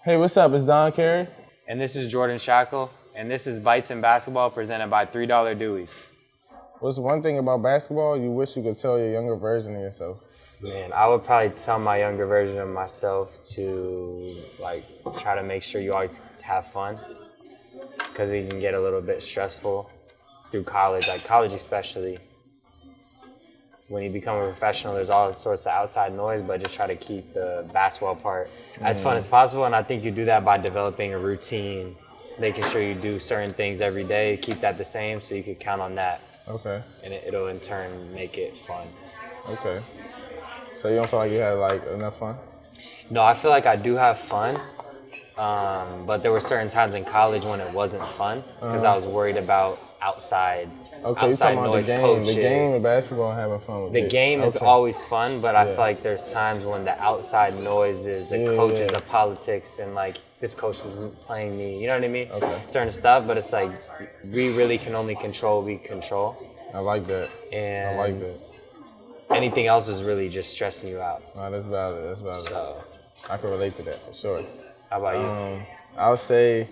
Hey, what's up? It's Don Carey. And this is Jordan Schakel. And this is Bites in Basketball presented by $3 Deweys. What's one thing about basketball you wish you could tell your younger version of yourself? Man, I would probably tell my younger version of myself to try to make sure you always have fun, because it can get a little bit stressful through college, college especially. When you become a professional, there's all sorts of outside noise, but just try to keep the basketball part as fun as possible. And I think you do that by developing a routine, making sure you do certain things every day, keep that the same so you can count on that. Okay. And it'll in turn make it fun. Okay. So you don't feel like you had enough fun? No, I feel like I do have fun, but there were certain times in college when it wasn't fun because I was worried about outside noise, coaches. The game of basketball and having fun with it. The game is always fun, but I feel like there's times when the outside noises, the coaches, the politics, and this coach isn't playing me, you know what I mean? Okay. Certain stuff, but it's we really can only control what we control. I like that. And I like that. Anything else is really just stressing you out. No, that's valid. That's valid. So, I can relate to that for sure. How about you? I would say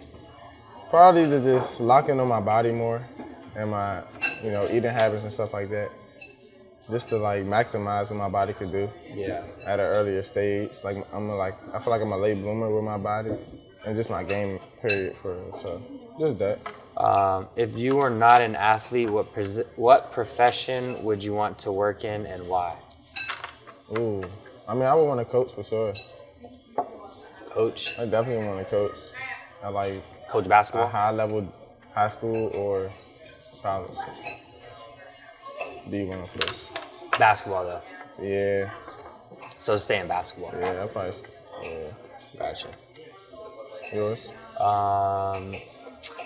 probably to just lock in on my body more and my, eating habits and stuff like that. Just to maximize what my body could do. Yeah. At an earlier stage. I feel like I'm a late bloomer with my body and just my game period for it. So just that. If you were not an athlete, what profession would you want to work in and why? Ooh, I would want to coach for sure. Coach? I definitely want to coach. Coach basketball? A high level, high school or college. Be one of those. Basketball though? Yeah. So stay in basketball? Yeah, I probably. Yeah. Gotcha. Yours?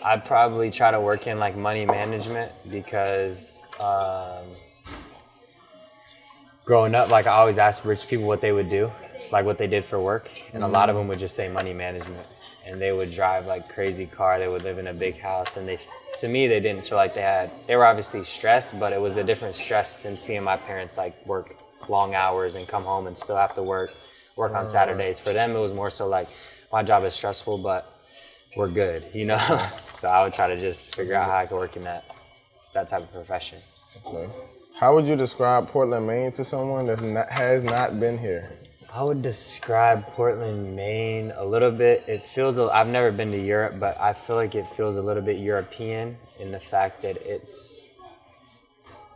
I'd probably try to work in money management because growing up, I always asked rich people what they would do, what they did for work, and a lot of them would just say money management. And they would drive crazy car. They would live in a big house, and to me, they didn't feel like they were obviously stressed, but it was a different stress than seeing my parents work long hours and come home and still have to work on Saturdays. For them, it was more so my job is stressful, but we're good, So I would try to just figure out how I could work in that type of profession. Okay. How would you describe Portland, Maine to someone that has not been here? I would describe Portland, Maine a little bit. I've never been to Europe, but I feel like it feels a little bit European in the fact that it's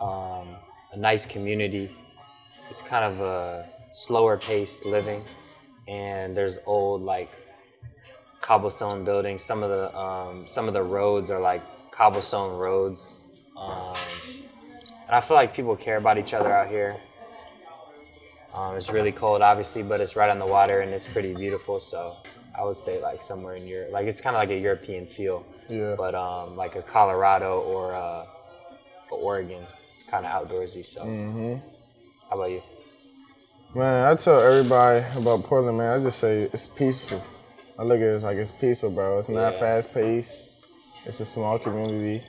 a nice community. It's kind of a slower paced living, and there's old cobblestone buildings. Some of the roads are cobblestone roads, and I feel like people care about each other out here. It's really cold, obviously, but it's right on the water and it's pretty beautiful. So I would say somewhere in Europe, it's kind of a European feel. Yeah. But a Colorado or a Oregon, kind of outdoorsy. So. How about you? Man, I tell everybody about Portland, man. I just say it's peaceful. I look at it as it's peaceful, bro. It's not fast paced. It's a small community.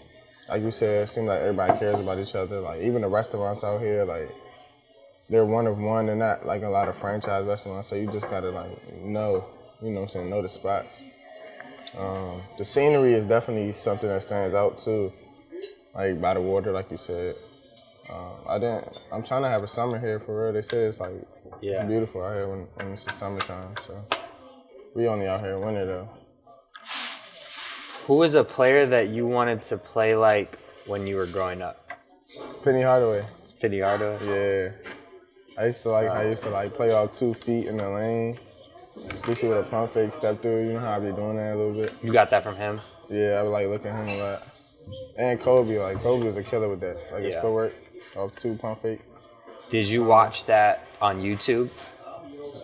Like you said, it seems like everybody cares about each other. Even the restaurants out here, they're one of one. They're not a lot of franchise restaurants, so you just gotta know the spots. The scenery is definitely something that stands out too, by the water, like you said. I'm trying to have a summer here for real. They say it's it's beautiful out here when it's the summertime. So we only out here in winter though. Who was a player that you wanted to play when you were growing up? Penny Hardaway. Penny Hardaway? Yeah. I used to play off 2 feet in the lane. Used to with a pump fake step through. You know how I be doing that a little bit. You got that from him? Yeah, I would look at him a lot. And Kobe, Kobe was a killer with that. His footwork off 2 pump fake. Did you watch that on YouTube?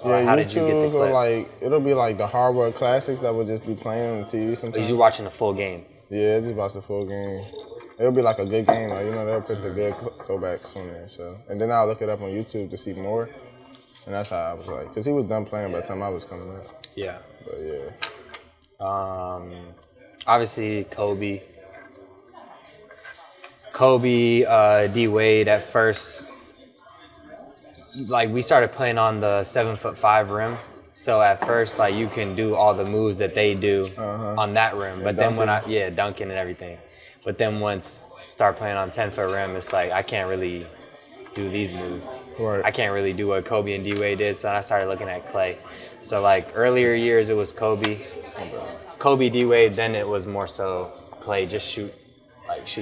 Yeah, how did you get the clips? It'll be the hardware classics that would just be playing on the TV sometimes. Was you watching the full game? Yeah, just watch the full game. It'll be a good game. They'll put the good throwbacks on there. So, and then I'll look it up on YouTube to see more. And that's how I was because he was done playing by the time I was coming up. Yeah. But yeah. Obviously Kobe, D Wade at first. We started playing on the 7'5" rim So at first, like, you can do all the moves that they do on that rim, but then dunking and everything. But then once start playing on 10-foot rim, it's like I can't really do these moves. Right. I can't really do what Kobe and D-Wade did, so I started looking at Clay. So like earlier years, it was Kobe, D-Wade. Then it was more so Clay, just shoot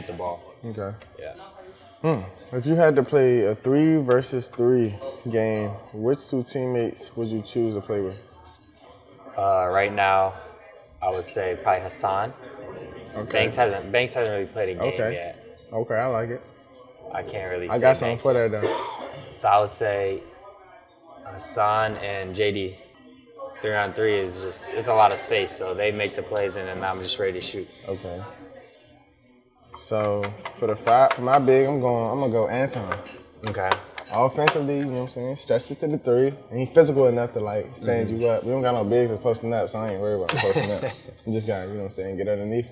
the ball. Okay. Yeah. If you had to play a 3 versus 3 game, which 2 teammates would you choose to play with? Right now, I would say probably Hassan. Okay. Banks hasn't really played a game yet. Okay, I like it. I can't really say I got something Banks for yet. that though. So I would say Hassan and JD. 3-on-3 is just, it's a lot of space, so they make the plays and then I'm just ready to shoot. Okay. So for my big, I'm gonna go Anton. Okay. Offensively, you know what I'm saying? Stretch it to the 3. And he's physical enough to like stand you up. We don't got no bigs that's posting up, so I ain't worried about posting up. You just gotta, you know what I'm saying, get underneath.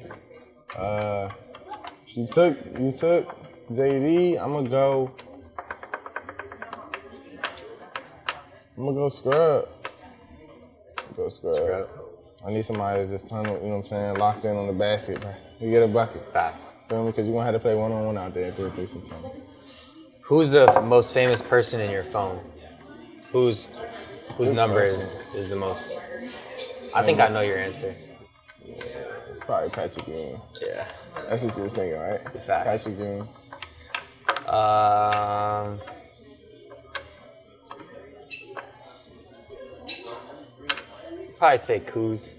You took JD, I'm gonna go scrub. Scrub. I need somebody that's just tunnel, you know what I'm saying, locked in on the basket, bro. You get a bucket. Facts. Feel me? Because you're gonna have to play one-on-one out there at 3-3 sometimes. Who's the most famous person in your phone? Whose number is the most? I think I know your answer. It's probably Patrick Jr. Yeah. That's what you was thinking, right? Facts. Patrick Jr. Probably say Kuz.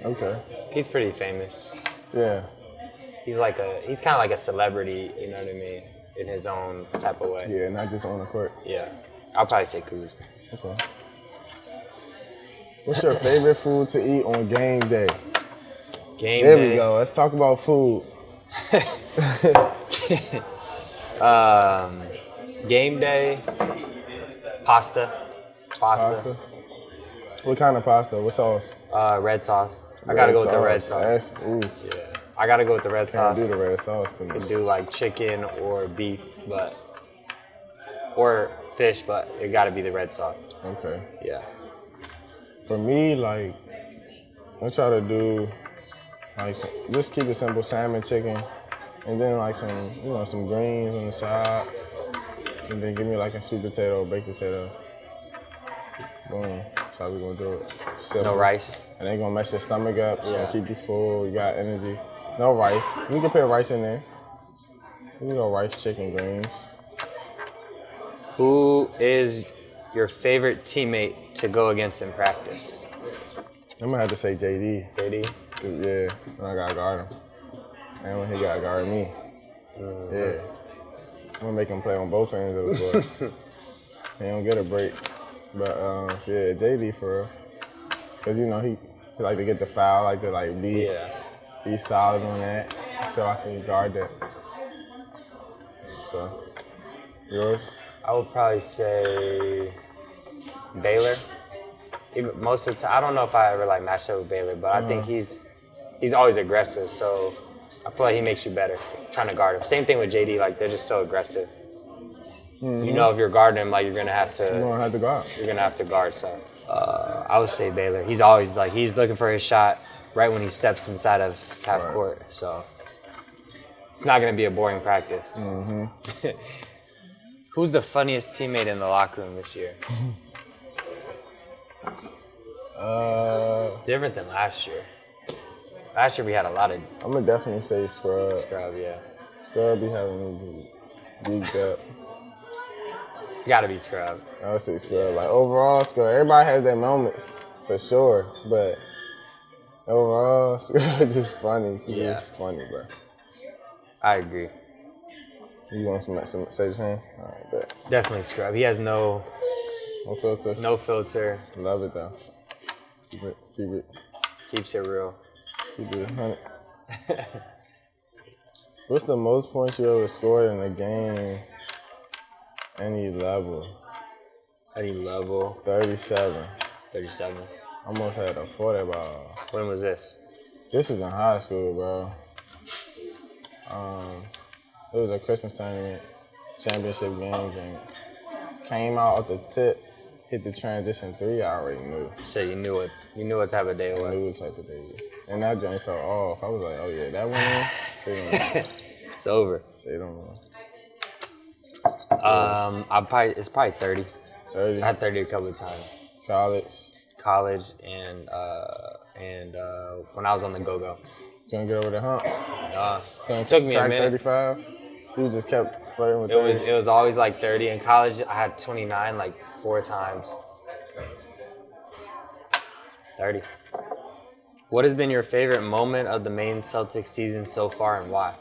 Okay. He's pretty famous. Yeah. He's kind of like a celebrity, you know what I mean, in his own type of way. Yeah, not just on the court. Yeah. I'll probably say Kuz. Okay. What's your favorite food to eat on game day? There we go. Let's talk about food. Game day, pasta. What kind of pasta? What sauce? Red sauce. I gotta go with the red sauce. Yeah. I gotta go with the red sauce. Can't do the red sauce to me. Could do like chicken or beef, or fish, but it gotta be the red sauce. Okay. Yeah. For me, like, I try to do, like, just keep it simple, salmon, chicken, and then like some greens on the side, and then give me like a sweet potato or baked potato. Boom. That's how we gonna do it. Simple. No rice. And ain't gonna mess your stomach up. It's gonna keep you full. You got energy. No rice. You can put rice in there. You can go rice, chicken, greens. Who is your favorite teammate to go against in practice? I'm gonna have to say JD. JD? Yeah, when I gotta guard him. And when he gotta guard me. Yeah. I'm gonna make him play on both ends of the court. He don't get a break. But yeah, JD for real. Cause you know he like to get the foul, like to be solid on that, so I can guard that. So, yours? I would probably say Baylor. Most of the time, I don't know if I ever like matched up with Baylor, but I think he's always aggressive. So I feel like he makes you better trying to guard him. Same thing with JD. Like they're just so aggressive. You know, if you're guarding him, like you're gonna have to. You're gonna have to guard. You're gonna have to guard. So I would say Baylor. He's always he's looking for his shot right when he steps inside of half court. So it's not gonna be a boring practice. Who's the funniest teammate in the locker room this year? It's different than last year. Last year we had a lot of. I'm gonna definitely say Scrub. Scrub, yeah. Scrub be having me geeked up. It's got to be Scrub. I would say Scrub. Like overall, Scrub. Everybody has their moments for sure, but overall, Scrub is just funny. He's just funny, bro. I agree. You want some say the same? All right, bet. Definitely Scrub. He has no filter. No filter. Love it though. Keep it. Keeps it real. Keep it 100. What's the most points you ever scored in a game? Any level? 37. 37. Almost had a 40 ball. When was this? This was in high school, bro. It was a Christmas tournament, championship games, and came out at the tip hit the transition 3, I already knew. So you knew what type of day it I was. knew what type of day. And that joint felt off. I was like, oh yeah, that went in. It's over. Say don't know. It's probably 30. 30. I had 30 a couple of times. College. and when I was on the go-go. Couldn't get over the hump. It took me a minute. 35. You just kept flirting with 30. It was always like 30. In college, I had 29 like 4 times. 30. What has been your favorite moment of the Maine Celtics season so far, and why?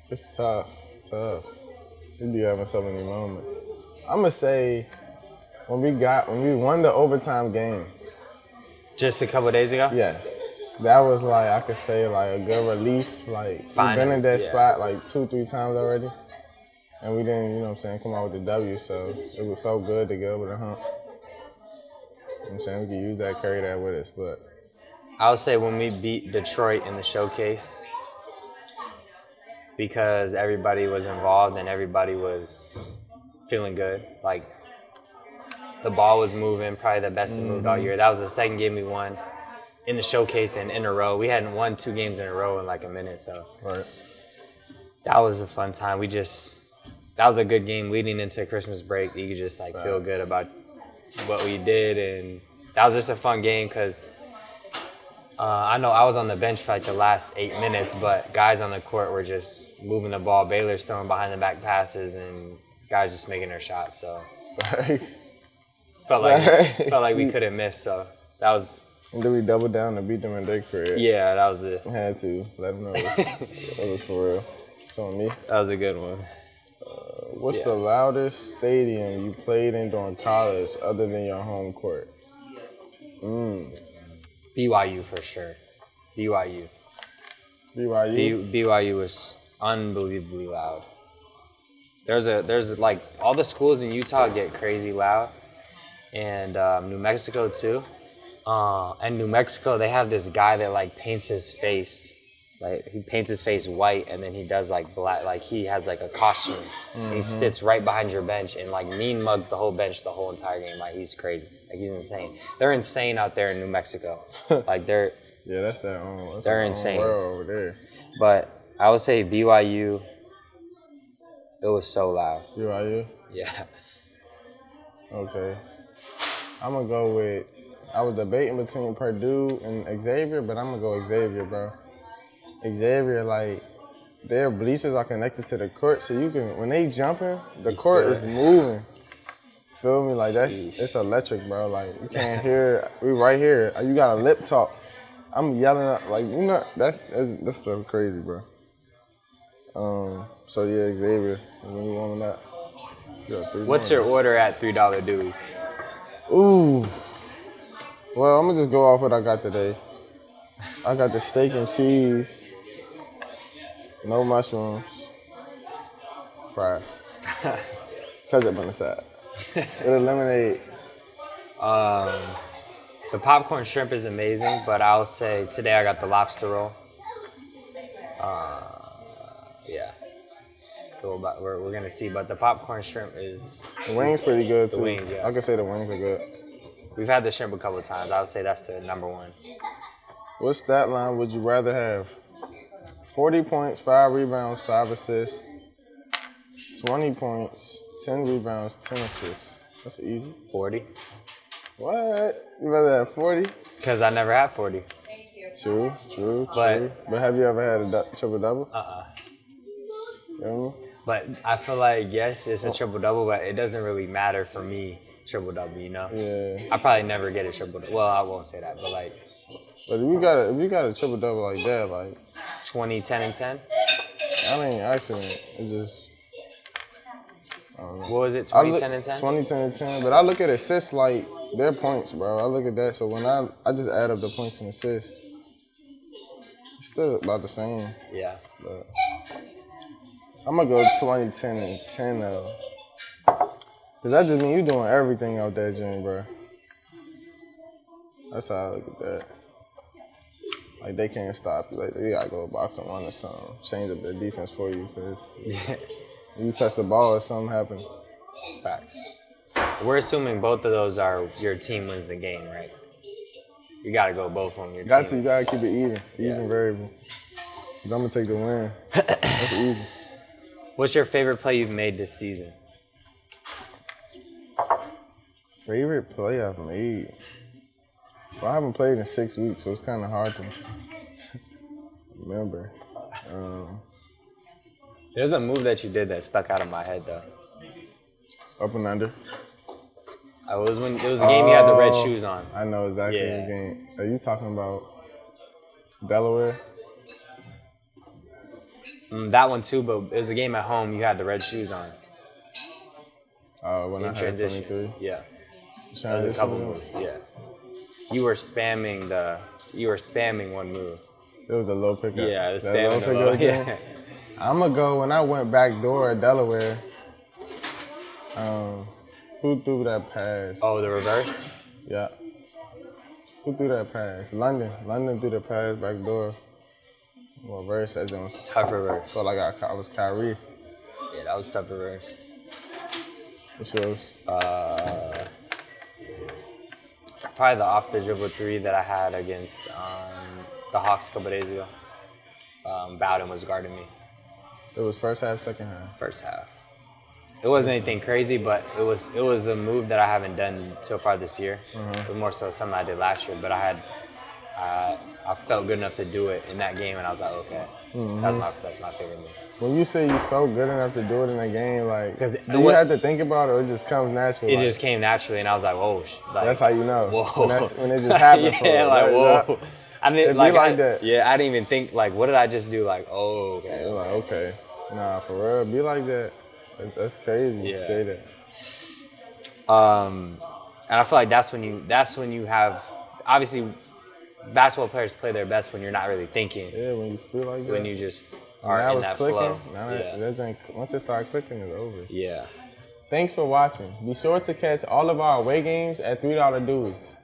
It's tough. We be having so many moments. I'm gonna say when we won the overtime game. Just a couple of days ago? Yes. That was like, I could say like a good relief. Like we've been in that spot like 2-3 times already. And we didn't, come out with the W, so it felt good to get over the hump. You know what I'm saying? We could use that, carry that with us, but I would say when we beat Detroit in the showcase, because everybody was involved and everybody was feeling good. Like, the ball was moving, probably the best it moved all year. That was the second game we won in the showcase and in a row. We hadn't won 2 games in a row in like a minute, so right. That was a fun time. That was a good game leading into Christmas break. You could just like feel good about what we did, and that was just a fun game because I know I was on the bench for like the last 8 minutes, but guys on the court were just moving the ball. Baylor's throwing behind the back passes, and guys just making their shots. So felt like we couldn't miss. So that was. And then we doubled down and beat them in their career. Yeah, that was it. Had to let them know it was for real. It's on me. That was a good one. What's the loudest stadium you played in during college other than your home court? BYU for sure. BYU was unbelievably loud. There's like all the schools in Utah get crazy loud, and New Mexico too. And New Mexico, they have this guy that like paints his face. Like he paints his face white, and then he does like black. Like he has like a costume. And he sits right behind your bench and like mean mugs the whole bench the whole entire game. Like he's crazy. Like he's insane. They're insane out there in New Mexico. Like they're that's their own. That's they're insane world over there. But I would say BYU. It was so loud. BYU. Yeah. Okay. I'm gonna go with. I was debating between Purdue and Xavier, but I'm gonna go Xavier, bro. Xavier, like, their bleachers are connected to the court, so you can, when they jumping, the court is moving. Feel me? Like, it's electric, bro. Like, you can't hear, we right here. You got a lip talk. I'm yelling up, like, that's stuff crazy, bro. So, yeah, Xavier, when you want that. What's your order at $3 Deweys? Ooh. Well, I'm gonna just go off what I got today. I got the steak and cheese, no mushrooms, fries. Ketchup on the side. With a lemonade. The popcorn shrimp is amazing, but I'll say today I got the lobster roll. Yeah. So we're gonna see, but the popcorn shrimp is. The wings pretty good too. The wings, yeah. I can say the wings are good. We've had the shrimp a couple of times. I would say that's the number one. What stat line would you rather have? 40 points, 5 rebounds, 5 assists. 20 points, 10 rebounds, 10 assists. That's easy. 40. What? You rather have 40? Because I never had 40. True. But have you ever had a triple-double? Feel me? But I feel like, yes, it's a triple-double, but it doesn't really matter for me, triple-double, you know? Yeah. I probably never get a triple-double. Well, I won't say that, but like... But if you got a triple-double like that, like... 20, 10, and 10? I mean, actually, it's just... I don't know. What was it, 20, 10, and 10? 20, 10, and 10. But I look at assists like their points, bro. I look at that. So when I just add up the points and assists, it's still about the same. Yeah. But I'm going to go 20, 10, and 10, though. Because that just means you doing everything out there, gym, bro. That's how I look at that. Like, they can't stop you. Like, they got to go box and run or something. Change up their defense for you because you touch the ball or something happen. Facts. We're assuming both of those are your team wins the game, right? You got to go both on your You team. gotta keep it even variable. 'Cause I'm gonna take the win. That's easy. What's your favorite play you've made this season? Favorite play I've made? Well, I haven't played in 6 weeks, so it's kind of hard to remember. There's a move that you did that stuck out of my head, though. Up and under. It was the game you had the red shoes on. I know exactly Yeah. the game. Are you talking about Delaware? That one too, but it was a game at home. You had the red shoes on. When I In had transition. 23. Yeah. There was a couple moves. Yeah. You were spamming one move. It was a low pickup. Yeah, the That low spamming pickup yeah. thing? I'm going to go, when I went back door at Delaware, who threw that pass? Oh, the reverse? Yeah. Who threw that pass? London. London threw the pass back door. Reverse, that was Tough reverse. felt like I was Kyrie. Yeah, that was tough reverse. What's yours? Probably the off the dribble three that I had against the Hawks a couple days ago. Bowden was guarding me. It was first half, second half. First half. It wasn't anything crazy, but it was a move that I haven't done so far this year. It was more so something I did last year, but I felt good enough to do it in that game, and I was like, okay, that's my favorite move. When you say you felt good enough to do it in a game, like, 'Cause do you have to think about it or it just comes naturally? It just came naturally, and I was like, whoa. Like, that's how you know. Whoa. When it just happened. Yeah, like, whoa. I It'd didn't be like that. Yeah, I didn't even think, like, what did I just do? Like, oh, okay. You're like, okay. Nah, for real, be like that. That's crazy to say that. And I feel like that's when you have, obviously, basketball players play their best when you're not really thinking. Yeah, when you feel like that. When you just are now in it's that clicking. flow. Now Yeah. that joint, once it starts clicking, it's over. Yeah. Thanks for watching. Be sure to catch all of our away games at $3 Deweys.